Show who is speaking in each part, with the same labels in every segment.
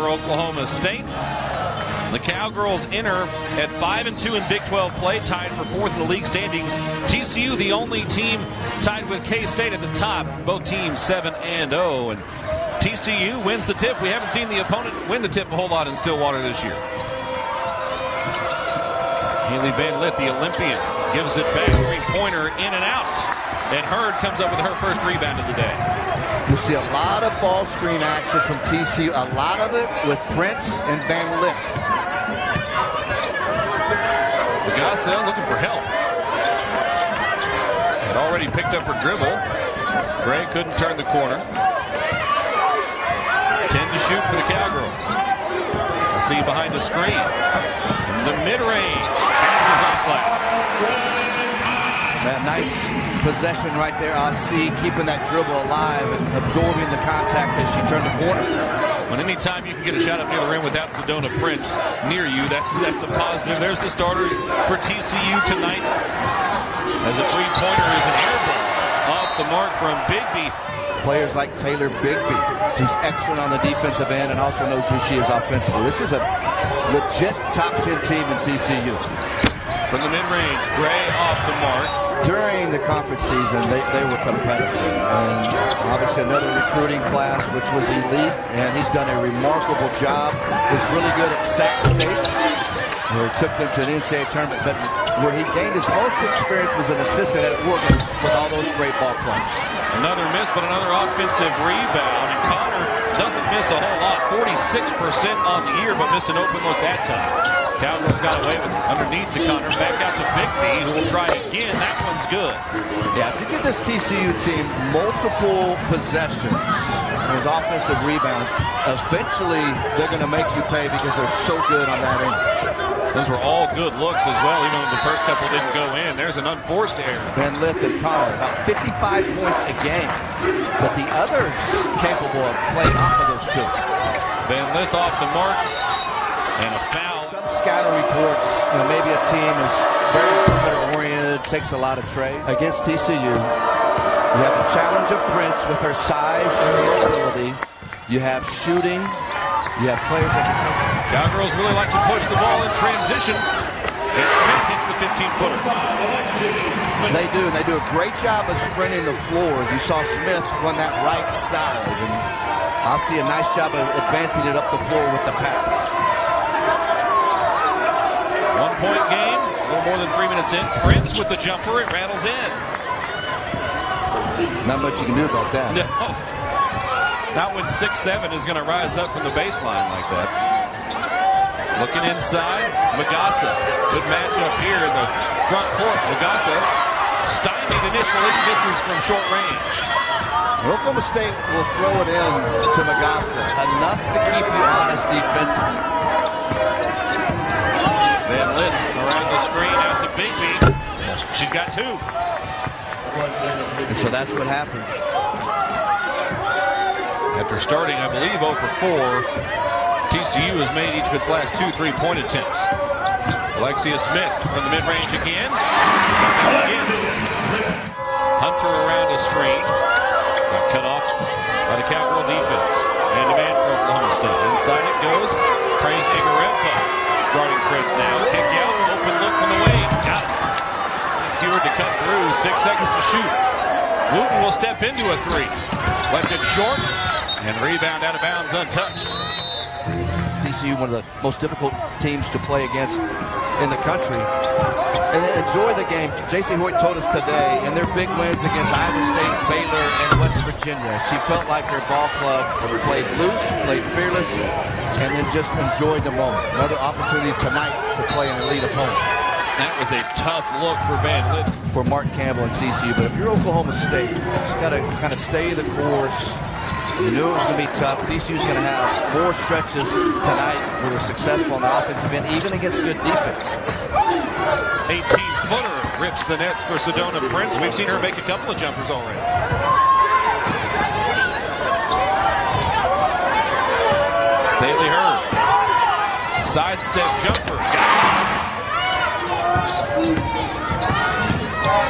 Speaker 1: for Oklahoma State. The Cowgirls enter at 5-2 in Big 12 play, tied for 4th in the league standings. TCU, the only team tied with K-State at the top. Both teams 7-0. And TCU wins the tip. We haven't seen the opponent win the tip a whole lot in Stillwater this year. Haley Van Lith, the Olympian, gives it back. Three-pointer in and out. And Heard comes up with her first rebound of the day.
Speaker 2: You'll see a lot of ball screen action from TCU. A lot of it with Prince and Van Lith.
Speaker 1: Magasa looking for help. Had already picked up her dribble. Gray couldn't turn the corner. 10 to shoot for the Cowgirls. We'll see behind the screen. The mid-range finishes off glass.
Speaker 2: That nice possession right there. Asi keeping that dribble alive and absorbing the contact as she turned the corner.
Speaker 1: When any time you can get a shot up near the rim without Zidona Prince near you, that's a positive. There's the starters for TCU tonight. As a three-pointer is an air ball off the mark from Bigby.
Speaker 2: Players like Taylor Bigby, who's excellent on the defensive end and also knows who she is offensively. This is a legit top 10 team in TCU.
Speaker 1: From the mid-range, Gray off the mark.
Speaker 2: During the conference season, they were competitive. And obviously another recruiting class, which was elite. And he's done a remarkable job. Was really good at Sac State, where he took them to an NCAA tournament. But where he gained his most experience was an assistant at Oregon with all those great ball plays.
Speaker 1: Another miss, but another offensive rebound. And Connor doesn't miss a whole lot. 46% on the year, but missed an open look that time. Cowgirls got away with it. Underneath to Connor. Back out to Bigby, who will try again. That one's good.
Speaker 2: Yeah, if you give this TCU team multiple possessions, those offensive rebounds, eventually they're going to make you pay because they're so good on that end.
Speaker 1: Those were all good looks as well, even when the first couple didn't go in. There's an unforced error.
Speaker 2: Van Lith and Connor, about 55 points a game. But the others capable of playing off of those two.
Speaker 1: Van Lith off the mark. And a foul.
Speaker 2: Some scouting reports, maybe a team is very perimeter-oriented, takes a lot of trade. Against TCU, you have the challenge of Prince with her size and her mobility. You have shooting. You have players that can take it.
Speaker 1: Cowgirls really like to push the ball in transition. And Smith hits the 15-footer.
Speaker 2: They do, and they do a great job of sprinting the floors. You saw Smith run that right side, and I'll see a nice job of advancing it up the floor with the pass.
Speaker 1: 1-point game, a little more than 3 minutes in. Prince with the jumper, it rattles in.
Speaker 2: Not much you can do about that.
Speaker 1: No. Not when 6'7" is going to rise up from the baseline like that. Looking inside, Magasa. Good matchup here in the front court. Magasa stymied initially, misses from short range.
Speaker 2: Oklahoma State will throw it in to Magasa, enough to keep you honest defensively.
Speaker 1: Van Lith around the screen, out to Bigby. She's got two.
Speaker 2: And so that's what happens.
Speaker 1: After starting, I believe, 0 for 4, TCU has made each of its last 2 3-point attempts. Alexia Smith from the mid-range again. Hunter around a screen. Got cut off by the Cowgirl defense. And demand for Oklahoma State. Inside it goes. Praise Igarepa. Guarding Prince now. Kick out. Open look from the wing. Got it. Heard to cut through. 6 seconds to shoot. Wooten will step into a 3. Left it short. And rebound out of bounds, untouched.
Speaker 2: TCU, one of the most difficult teams to play against in the country. And they enjoy the game. J.C. Hoyt told us today, in their big wins against Iowa State, Baylor, and West Virginia, she felt like her ball club played loose, played fearless, and then just enjoyed the moment. Another opportunity tonight to play an elite opponent.
Speaker 1: That was a tough look for Van Lith.
Speaker 2: For Mark Campbell and TCU. But if you're Oklahoma State, you just got to kind of stay the course. You knew it was going to be tough. TCU's going to have more stretches tonight where they're successful on the offensive end, even against good defense.
Speaker 1: 18-footer rips the nets for Zidona Prince. We've seen her make a couple of jumpers already. Stailee Heard. Sidestep jumper.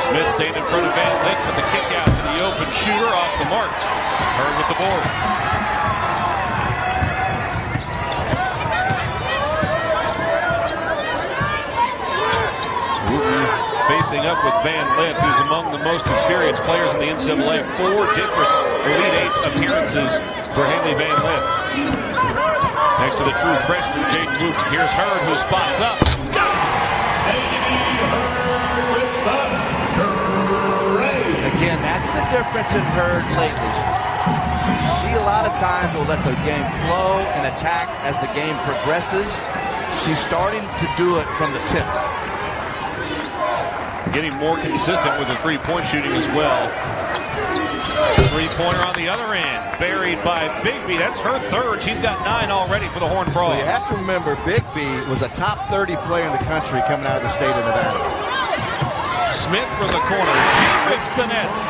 Speaker 1: Smith staying in front of Van Lith with the kick out to the open shooter off the mark. Heard with the board. facing up with Van Lith, who's among the most experienced players in the NCAA. 4 different Elite Eight appearances for Haley Van Lith. Next to the true freshman, Jadyn Wooten. Here's Heard, who spots up.
Speaker 2: Again, that's the difference in Heard lately. She a lot of times will let the game flow and attack as the game progresses. She's starting to do it from the tip.
Speaker 1: Getting more consistent with the three-point shooting as well. Three-pointer on the other end, buried by Bigby. That's her third. She's got 9 already for the Horned Frogs.
Speaker 2: Well, you have to remember, Bigby was a top 30 player in the country coming out of the state of Nevada.
Speaker 1: Smith from the corner. She rips the nets.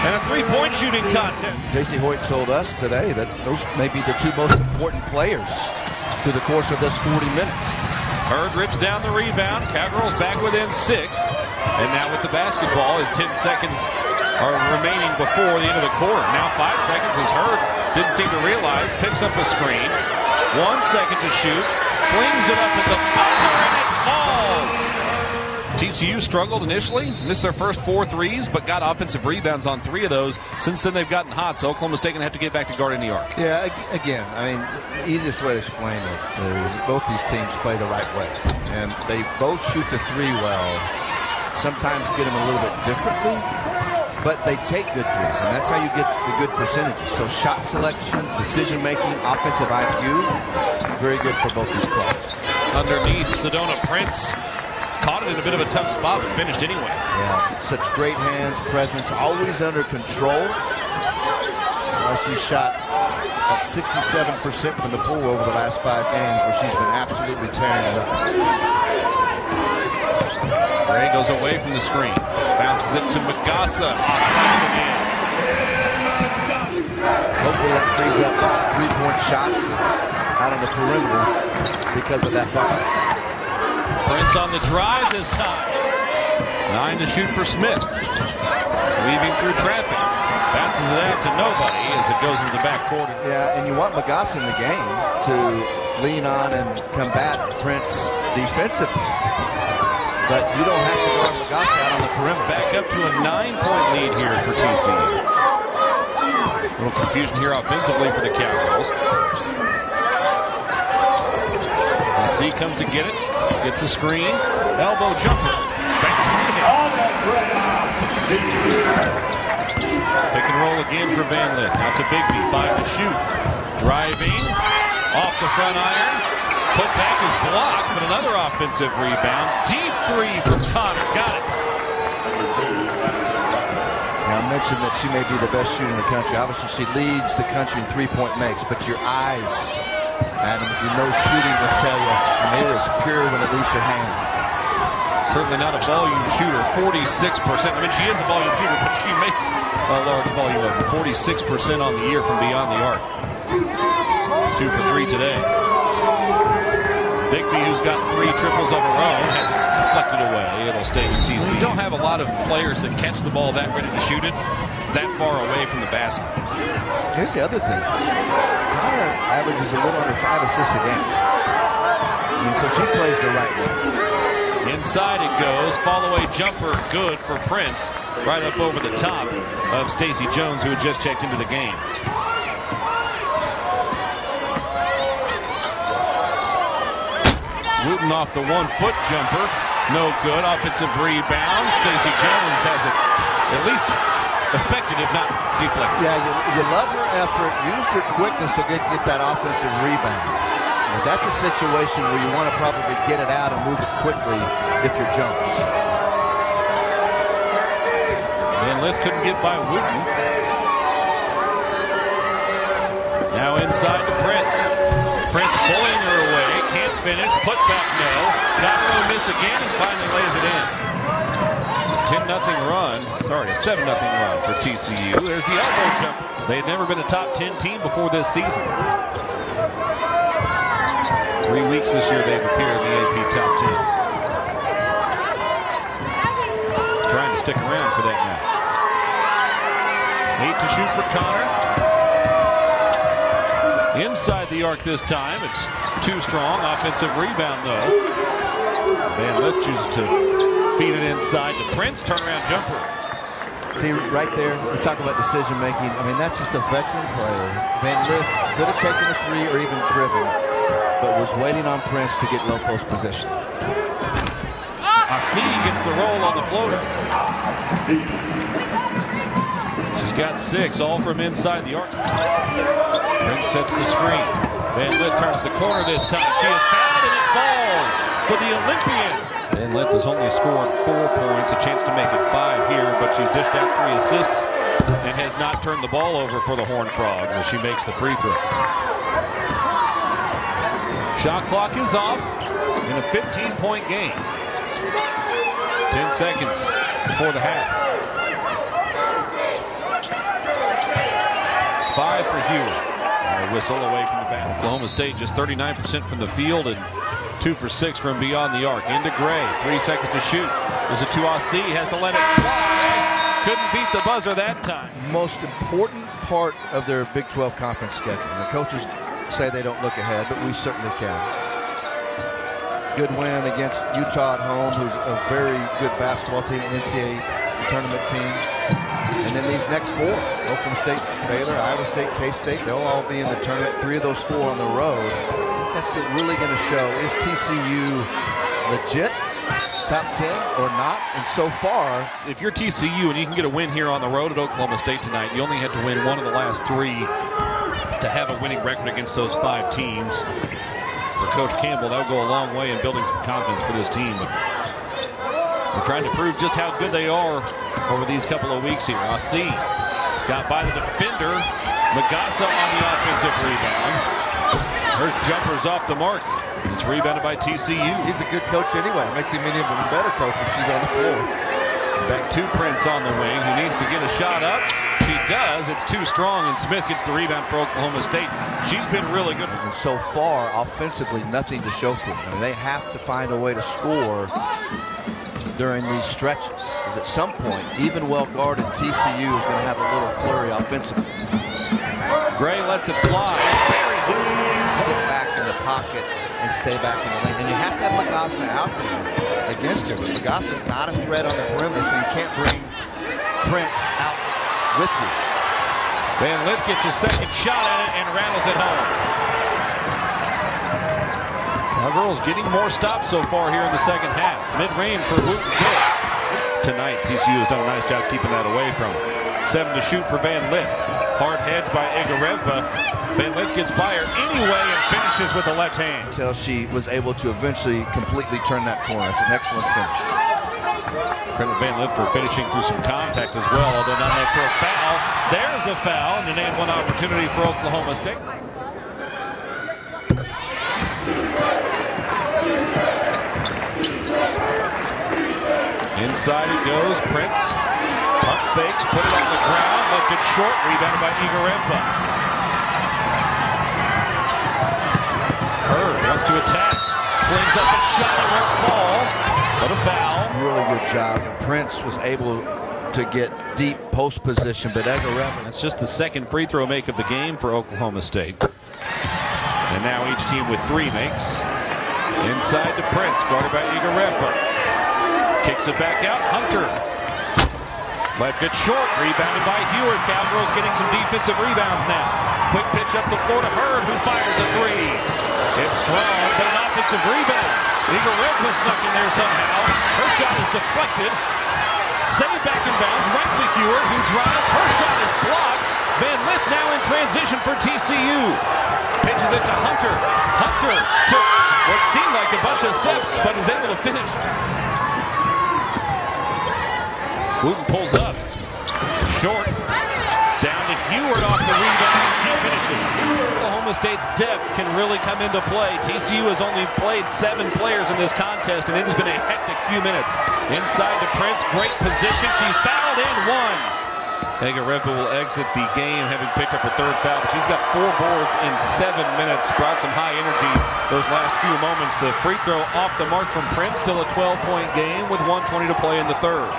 Speaker 1: And a three-point shooting contest.
Speaker 2: J.C. Hoyt told us today that those may be the 2 most important players through the course of this 40 minutes.
Speaker 1: Heard rips down the rebound. Cowgirls back within 6. And now with the basketball, as 10 seconds are remaining before the end of the quarter. Now 5 seconds as Heard didn't seem to realize. Picks up a screen. 1 second to shoot. Flings it up at the buzzer and it falls. TCU struggled initially, missed their first 4 threes, but got offensive rebounds on 3 of those. Since then, they've gotten hot, so Oklahoma State going to have to get back to guarding the arc.
Speaker 2: Yeah, again, I mean, the easiest way to explain it is both these teams play the right way. And they both shoot the 3 well, sometimes get them a little bit differently, but they take good threes, and that's how you get the good percentages. So shot selection, decision-making, offensive IQ, very good for both these clubs.
Speaker 1: Underneath, Sedona Prince caught it in a bit of a tough spot, but finished anyway.
Speaker 2: Yeah, such great hands, presence, always under control. Well, she shot about 67% from the floor over the last 5 games, where she's been absolutely tearing it up.
Speaker 1: Gray goes away from the screen. Bounces it to Magassa.
Speaker 2: Hopefully that frees up 3-point shots out on the perimeter because of that bucket.
Speaker 1: Prince on the drive this time. 9 to shoot for Smith. Weaving through traffic. Bounces it out to nobody as it goes into the backcourt.
Speaker 2: Yeah, and you want Magassa in the game to lean on and combat Prince defensively. But you don't have to guard Magassa out on the perimeter.
Speaker 1: Back up to a 9-point lead here for TCU. A little confusion here offensively for the Cowgirls. Asi comes to get it. Gets a screen. Elbow jumper. Back to the pick and roll again for Van Lith. Out to Bigby. 5 to shoot. Driving. Off the front iron. Put back is blocked, but another offensive rebound. Deep 3 from Connor. Got it.
Speaker 2: Now, I mentioned that she may be the best shooter in the country. Obviously, she leads the country in 3-point makes, but your eyes, Adam, if you know shooting, will tell you, and it is pure when it leaves your hands.
Speaker 1: Certainly not a volume shooter. 46%. I mean, she is a volume shooter, but she makes a large volume of it. 46% on the year from beyond the arc. 2 for 3 today. Bigby, who's got 3 triples of her own, has it deflected away. It'll stay with TCU. We don't have a lot of players that catch the ball that ready to shoot it that far away from the basket.
Speaker 2: Here's the other thing. Connor averages a little under 5 assists a game. I mean, so she plays the right way.
Speaker 1: Inside it goes. Fall-away jumper good for Prince. Right up over the top of Stacey Jones, who had just checked into the game. Wooten off the 1-foot jumper. No good. Offensive rebound. Stacey Jones has it at least effective, if not deflected.
Speaker 2: Yeah, you love her effort. Used her quickness to get that offensive rebound. But that's a situation where you want to probably get it out and move it quickly if you're Jones.
Speaker 1: Van Lith couldn't get by Wooten. Now inside to Prince. Prince pulling her away. Can't finish. Put back no. Got her to miss again and finally lays it in. 10-0 run. Sorry, a 7-0 run for TCU. There's the elbow jump. They had never been a top 10 team before this season. 3 weeks this year they've appeared in the AP top 10. Trying to stick around for that now. 8 to shoot for Connor. Inside the arc this time. It's too strong. Offensive rebound, though. Van Lith chooses to feed it inside to Prince. Turnaround jumper.
Speaker 2: See, right there, we talk about decision making. I mean, that's just a veteran player. Van Lith could have taken the three or even driven, but was waiting on Prince to get low post position.
Speaker 1: Asi gets the roll on the floater. She's got 6, all from inside the arc. Prince sets the screen. Van Lith turns the corner this time. She is fouled and it falls for the Olympians. Van Lith has only scored 4 points, a chance to make it 5 here, but she's dished out 3 assists and has not turned the ball over for the Horned Frog as she makes the free throw. Shot clock is off in a 15-point game. 10 seconds before the half. 5 for Hewitt. And a whistle away from the basket. Oklahoma State just 39% from the field and 2 for 6 from beyond the arc. Into Gray. 3 seconds to shoot. There's a 2 Asi. Has to let it fly. Couldn't beat the buzzer that time.
Speaker 2: Most important part of their Big 12 conference schedule. The coaches say they don't look ahead, but we certainly can. Good win against Utah at home, who's a very good basketball team, an NCAA tournament team. And then these next 4, Oklahoma State, Baylor, Iowa State, K-State, they'll all be in the tournament. 3 of those 4 on the road. That's really going to show, is TCU legit, top 10 or not? And so far,
Speaker 1: if you're TCU and you can get a win here on the road at Oklahoma State tonight, you only have to win 1 of the last 3 to have a winning record against those 5 teams. For Coach Campbell, that would go a long way in building some confidence for this team. We're trying to prove just how good they are over these couple of weeks here. Asi got by the defender. Magassa on the offensive rebound. Her jumper's off the mark. It's rebounded by TCU.
Speaker 2: He's a good coach anyway. Makes him an even better coach if she's on the floor.
Speaker 1: Back to Prince on the wing, who needs to get a shot up. She does. It's too strong, and Smith gets the rebound for Oklahoma State. She's been really good.
Speaker 2: And so far, offensively, nothing to show for them. I mean, they have to find a way to score during these stretches. Because at some point, even well-guarded TCU is going to have a little flurry offensively.
Speaker 1: Gray lets it fly. Buries it.
Speaker 2: Sit back in the pocket and stay back in the lane. And you have to have Magassa out there against her. But Magassa's not a threat on the perimeter, so you can't bring Prince out with you.
Speaker 1: Van Lith gets a second shot at it and rattles it home. Cowgirls getting more stops so far here in the second half. Mid-range for Wooten. Tonight, TCU has done a nice job keeping that away from her. 7 to shoot for Van Lith. Hard hedge by Gallagher-Iba. Van Lith gets by her anyway and finishes with the left hand.
Speaker 2: Until she was able to eventually completely turn that corner. It's an excellent finish.
Speaker 1: Credit Van Lith for finishing through some contact as well, although not enough for a foul. There's a foul, and an one opportunity for Oklahoma State. Inside it goes. Prince pump fakes, put it on the ground, left it short, rebounded by Gallagher-Iba. Heard wants to attack, flings up a shot, it won't fall, but a foul.
Speaker 2: Really good job. Prince was able to get deep post position, but Gallagher-Iba.
Speaker 1: That's just the second free throw make of the game for Oklahoma State. And now each team with 3 makes. Inside to Prince, guarded by Gallagher-Iba. Kicks it back out, Hunter. Left it short, rebounded by Hewitt. Cowgirls getting some defensive rebounds now. Quick pitch up the floor to Heard, who fires a 3. It's strong, but an offensive rebound. Gallagher-Iba snuck in there somehow. Her shot is deflected. Saved back in bounds, right to Hewitt, who drives. Her shot is blocked. Van Lith now in transition for TCU. Pitches it to Hunter. Hunter took what seemed like a bunch of steps, but is able to finish. Wooten pulls up. Short. Down to Hewitt off the rebound. She finishes. Oklahoma State's depth can really come into play. TCU has only played 7 players in this contest, and it has been a hectic few minutes. Inside to Prince. Great position. She's fouled and 1. Gallagher-Iba will exit the game having picked up her 3rd foul. But she's got 4 boards in 7 minutes. Brought some high energy those last few moments. The free throw off the mark from Prince. Still a 12-point game with 1:20 to play in the 3rd.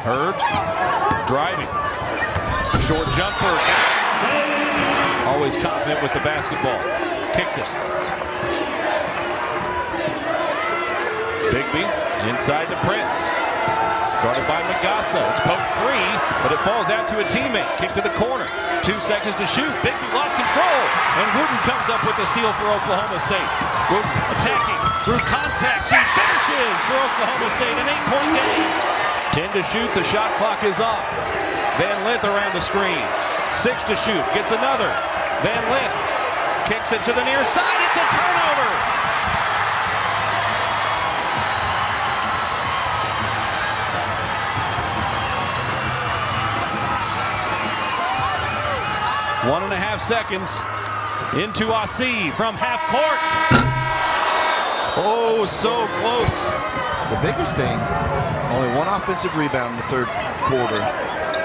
Speaker 1: Heard driving. Short jumper. Always confident with the basketball. Kicks it. Bigby inside to Prince. Guarded by Magassa. It's poked free, but it falls out to a teammate. Kick to the corner. 2 seconds to shoot. Bigby lost control. And Wooten comes up with the steal for Oklahoma State. Wooten attacking through contact. She finishes for Oklahoma State. An 8-point game. 10 to shoot. The shot clock is off. Van Lith around the screen. 6 to shoot. Gets another. Van Lith kicks it to the near side. It's a turnover. One and a half seconds into Asi from half court. Oh, so close.
Speaker 2: The biggest thing, only one offensive rebound in the third quarter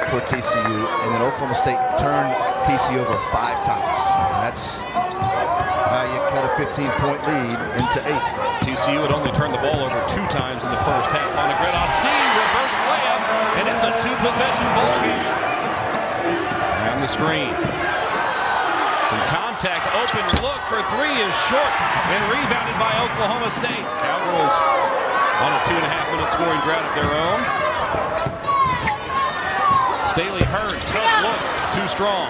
Speaker 2: for TCU, and then Oklahoma State turned TCU over 5 times. And that's how you cut a 15-point lead into 8.
Speaker 1: TCU had only turned the ball over 2 times in the first half. Anna Gret Asi, reverse layup, and it's a 2-possession ball game. Around the screen. Some contact, open look for 3 is short and rebounded by Oklahoma State. Cowgirls on a 2.5-minute scoring drought of their own. Stailee Heard, tough look, too strong.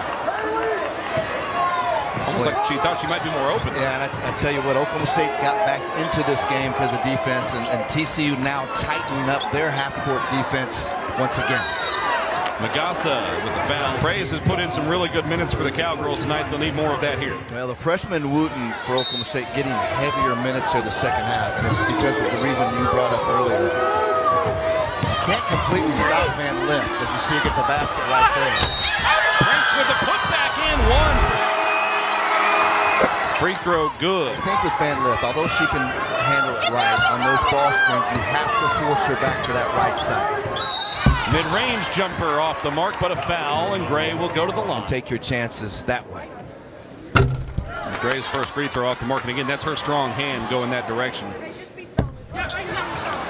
Speaker 1: Almost like she thought she might be more open.
Speaker 2: Yeah, and I tell you what, Oklahoma State got back into this game because of defense, and TCU now tightening up their half-court defense once again.
Speaker 1: Magassa with the foul. Praise has put in some really good minutes for the Cowgirls tonight. They'll need more of that here.
Speaker 2: Well, the freshman Wooten for Oklahoma State getting heavier minutes here the second half, and it's because of the reason you brought up earlier. You can't completely stop Van Lith as you see her get the basket right there.
Speaker 1: Prince with the putback in, 1. Free throw good.
Speaker 2: I think with Van Lith, although she can handle it right on those ball screens, you have to force her back to that right side.
Speaker 1: Mid-range jumper off the mark, but a foul, and Gray will go to the line.
Speaker 2: Take your chances that way.
Speaker 1: Gray's first free throw off the mark, and again, that's her strong hand going that direction.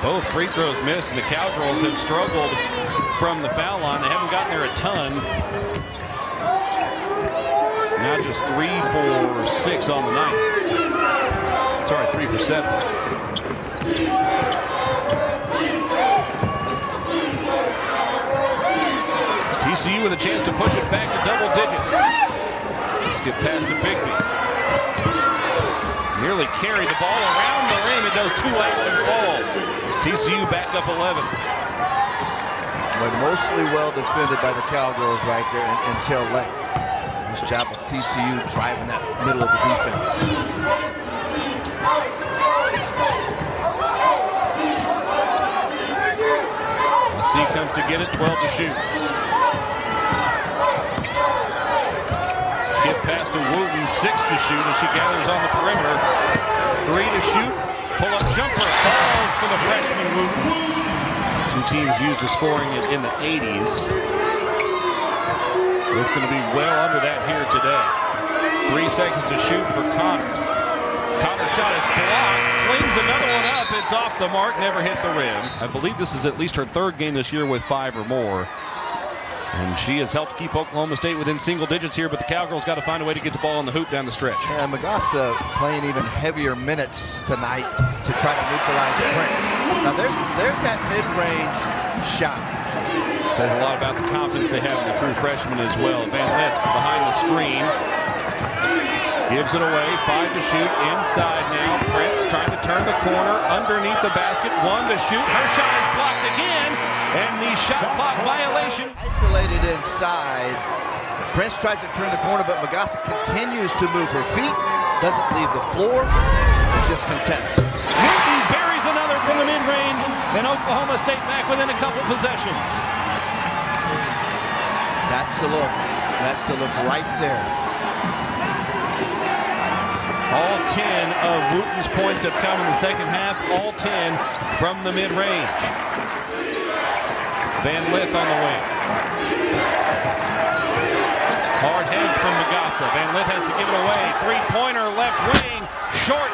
Speaker 1: Both free throws missed, and the Cowgirls have struggled from the foul line. They haven't gotten there a ton. Now just 3 for 6 on the night. Sorry, 3 for 7. TCU with a chance to push it back to double digits. Let's get past to Bigby. Nearly carried the ball around the rim. It goes 2 laps and falls. TCU back up 11.
Speaker 2: But mostly well defended by the Cowgirls right there until late. Nice job of TCU driving that middle of the defense.
Speaker 1: Asi comes to get it, 12 to shoot. Skip pass to Wooten, 6 to shoot as she gathers on the perimeter. 3 to shoot, pull-up jumper, falls for the freshman Wooten. 2 teams used to scoring it in the 80s. It's going to be well under that here today. 3 seconds to shoot for Connor. Connor shot is blocked, flings another one up. It's off the mark, never hit the rim. I believe this is at least her 3rd game this year with 5 or more. And she has helped keep Oklahoma State within single digits here, but the Cowgirls got to find a way to get the ball on the hoop down the stretch.
Speaker 2: And Magassa playing even heavier minutes tonight to try to neutralize Prince. Now there's that mid-range shot.
Speaker 1: Says a lot about the confidence they have in the true freshman as well. Van Lith behind the screen. Gives it away, 5 to shoot, inside now. Prince trying to turn the corner, underneath the basket, 1 to shoot. Her shot is blocked again, and the shot clock violation.
Speaker 2: Isolated inside. Prince tries to turn the corner, but Magassa continues to move her feet, doesn't leave the floor, just contests.
Speaker 1: Wooten buries another from the mid-range, and Oklahoma State back within a couple possessions.
Speaker 2: That's the look. That's the look right there.
Speaker 1: All 10 of Wooten's points have come in the second half, all 10 from the mid-range. Van Lith on the wing. Hard hedge from Magassa. Van Lith has to give it away. 3-pointer left wing, short.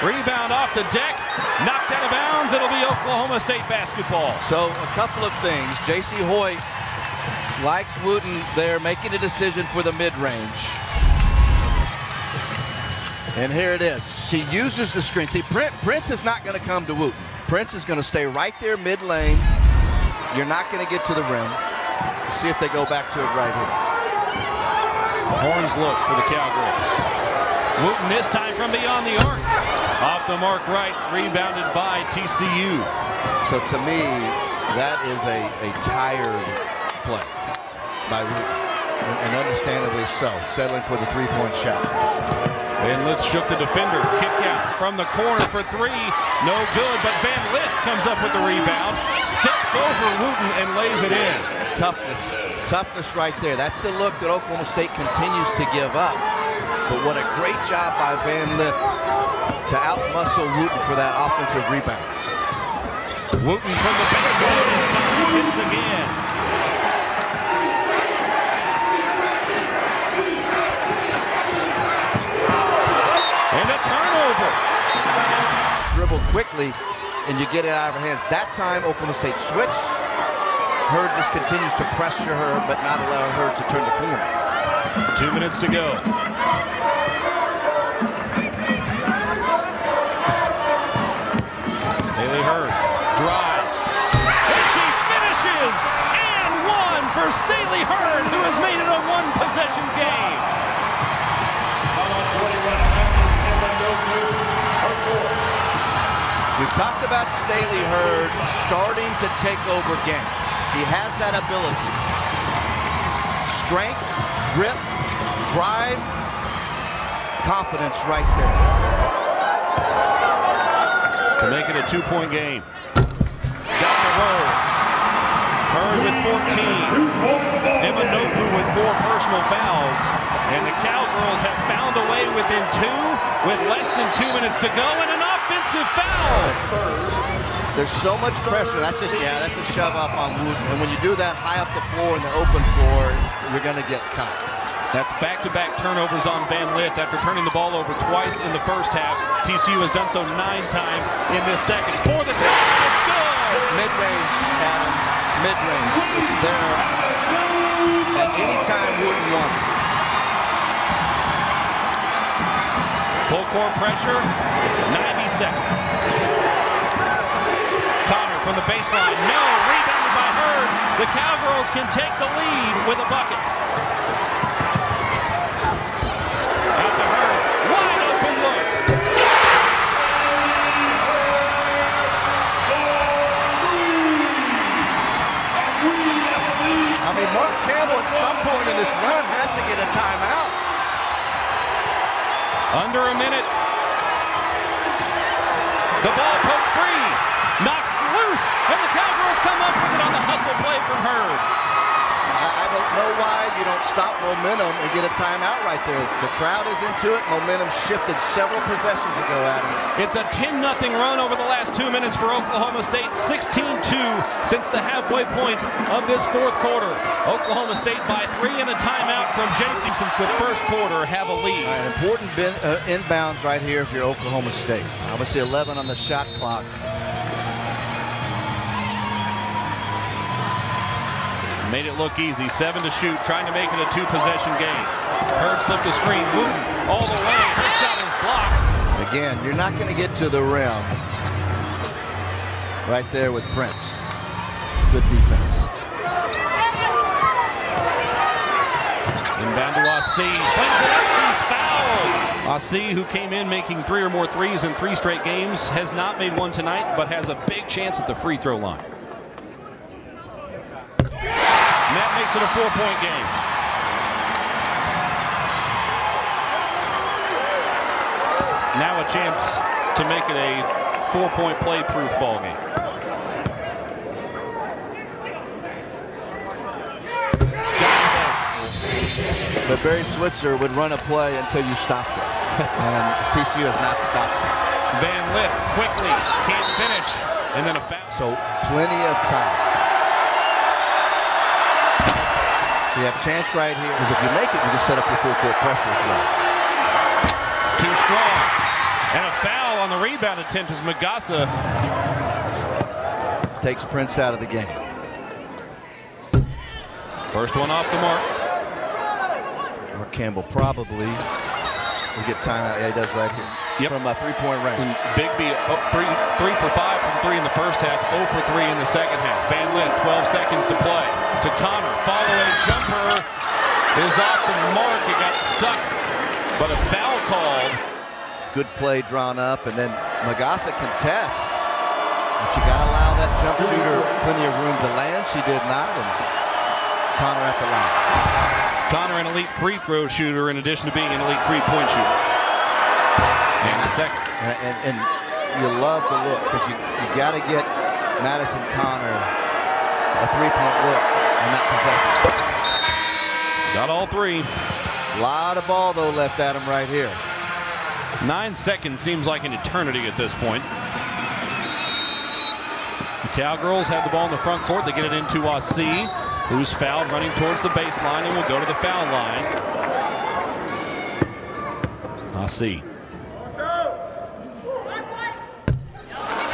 Speaker 1: Rebound off the deck, knocked out of bounds. It'll be Oklahoma State basketball.
Speaker 2: So a couple of things. J.C. Hoyt likes Wooten there, making a decision for the mid-range. And here it is. She uses the screen. See, Prince is not going to come to Wooten. Prince is going to stay right there mid-lane. You're not going to get to the rim. Let's see if they go back to it right here.
Speaker 1: Horns look for the Cowgirls. Wooten this time from beyond the arc. Off the mark right, rebounded by TCU.
Speaker 2: So to me, that is a tired play by Wooten. And understandably so, settling for the three-point shot.
Speaker 1: And let's shook the defender. Kick out from the corner for three. No good, but Van Lith comes up with the rebound. Steps over Wooten and lays it in.
Speaker 2: Toughness right there. That's the look that Oklahoma State continues to give up. But what a great job by Van Lith to outmuscle Wooten for that offensive rebound.
Speaker 1: Wooten from the baseline this time hits again. And a turnover.
Speaker 2: Dribble quickly, and you get it out of her hands. That time, Oklahoma State switched. Heard just continues to pressure her, but not allow her to turn the corner.
Speaker 1: 2 minutes to go. Stailee Heard drives. And she finishes! And one for Stailee Heard, who has made it a one-possession game.
Speaker 2: We talked about Stailee Heard starting to take over games. He has that ability. Strength, grip, drive, confidence right there.
Speaker 1: To make it a two-point game. Got the roll. Heard with 14. Imanopu with 4 personal fouls. And the Cowgirls have found a way within 2 with less than 2 minutes to go, and an offensive foul.
Speaker 2: There's so much pressure. That's a shove off on Wooten. And when you do that high up the floor in the open floor, you're going to get caught.
Speaker 1: That's back-to-back turnovers on Van Lith after turning the ball over twice in the first half. TCU has done so 9 times in this second. For the tie, it's good!
Speaker 2: Mid-range, Adam. Mid-range. It's there at any time Wooten wants it.
Speaker 1: Full court pressure, 90 seconds. Connor from the baseline. No, rebounded by Heard. The Cowgirls can take the lead with a bucket. Out to Heard. Wide open look.
Speaker 2: I mean, Mark Campbell at some point in this run has to get a timeout.
Speaker 1: Under a minute. The ball poked free. Knocked loose. And the Cowgirls come up with it on the hustle play from Heard.
Speaker 2: I don't know why you don't stop momentum and get a timeout right there. The crowd is into it. Momentum shifted several possessions ago, Adam.
Speaker 1: It's a 10-0 run over the last 2 minutes for Oklahoma State. 16-2 since the halfway point of this fourth quarter. Oklahoma State by 3 and a timeout from Jason since the first quarter have a lead.
Speaker 2: All right, important inbounds right here if you're Oklahoma State. Obviously 11 on the shot clock.
Speaker 1: Made it look easy. 7 to shoot, trying to make it a 2-possession game. Heard slipped a screen. Wooten all the way. His shot is blocked.
Speaker 2: Again, you're not going to get to the rim. Right there with Prince. Good defense.
Speaker 1: Inbound to Asi. Flings it up. She's fouled. Asi, who came in making 3 or more threes in 3 straight games, has not made one tonight, but has a big chance at the free throw line. And that makes it a 4-point game. Now a chance to make it a 4-point play-proof ball game.
Speaker 2: But Barry Switzer would run a play until you stopped it. And TCU has not stopped it.
Speaker 1: Van Lith quickly, can't finish, and then a foul.
Speaker 2: So plenty of time. So you have a chance right here. Because if you make it, you can set up your full court pressure as well.
Speaker 1: Too strong. And a foul on the rebound attempt as Magassa
Speaker 2: takes Prince out of the game.
Speaker 1: First one off the mark.
Speaker 2: Mark Campbell probably We get timeout. Yeah, he does right here.
Speaker 1: Yep.
Speaker 2: From a three-point range.
Speaker 1: And Bigby, 3 for 5 from 3 in the first half, 0 for 3 in the second half. Van Lith, 12 seconds to play. To Connor, follow-away jumper is off the mark. It got stuck, but a foul called.
Speaker 2: Good play drawn up, and then Magassa contests. But you got to allow that jump shooter plenty of room to land. She did not, and Connor at the line.
Speaker 1: Connor, an elite free throw shooter, in addition to being an elite three-point shooter. And the second.
Speaker 2: And you love the look, because you got to get Madison Connor a three-point look on that possession.
Speaker 1: Got all 3.
Speaker 2: A lot of ball, though, left at him right here.
Speaker 1: 9 seconds seems like an eternity at this point. The Cowgirls have the ball in the front court. They get it into Asi, who's fouled, running towards the baseline, and will go to the foul line. Asi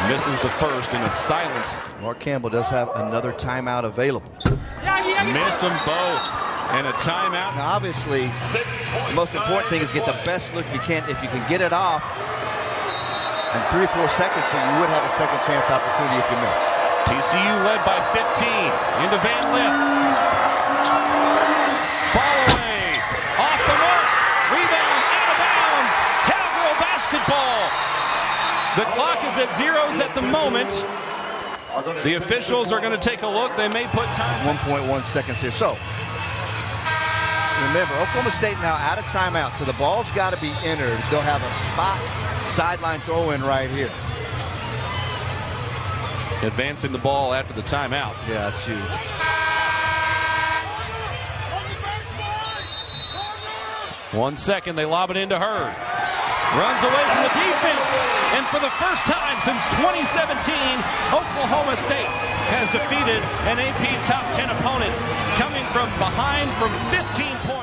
Speaker 1: misses the first in a silent.
Speaker 2: Mark Campbell does have another timeout available.
Speaker 1: Missed them both. And a timeout.
Speaker 2: Now, obviously, the most important thing is get the best look you can. If you can get it off in 3 or 4 seconds, so you would have a second chance opportunity if you miss.
Speaker 1: TCU led by 15 into Van Lith. Fall away. Off the mark. Rebound out of bounds. Cowgirl basketball. The clock is at zeros at the moment. The officials are going to take a look. They may put time.
Speaker 2: 1.1 seconds here. So, remember, Oklahoma State now out of timeout, so the ball's got to be entered. They'll have a spot sideline throw-in right here.
Speaker 1: Advancing the ball after the timeout.
Speaker 2: Yeah, it's huge.
Speaker 1: One second, they lob it into Heard. Runs away from the defense. And for the first time since 2017, Oklahoma State has defeated an AP Top 10 opponent, coming from behind from 15 points.